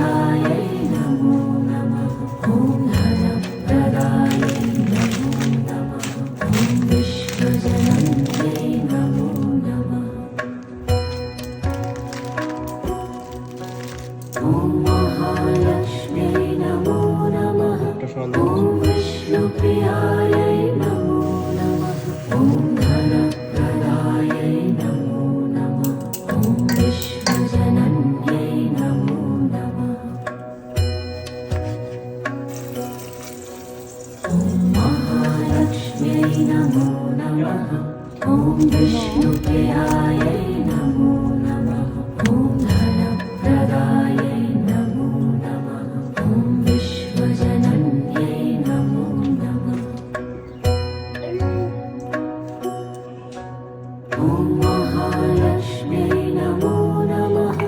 विष्णुप्रियायै नमो नमः। ॐ धनप्रदायै नमो नमः। ॐ विश्वजनन्यै नमो नमः। ॐ महालक्ष्म्यै नमो नमः। ॐ विष्णुप्रियायै नमो नमः। ॐ धनप्रदायै नमो नमः। ॐ विश्वजनन्यै नमो नमः। ॐ महालक्ष्म्यै नमो नमः। ॐ विष्णुप्रियायै नमो नमः। ॐ धनप्रदायै नमो नमः। ॐ विश्वजनन्यै नमो नमः। ॐ महालक्ष्म्यै नमो नमः।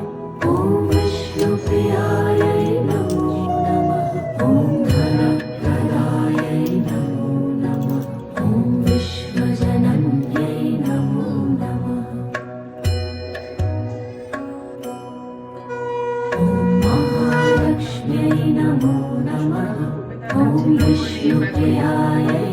ॐ विष्णुप्रियायै नमो नमः। ॐ धनप्रदायै नमो नमः। ॐ विश्वजनन्यै नमो नमः। ॐ महालक्ष्म्यै नमो नमः। ॐ विष्णुप्रियायै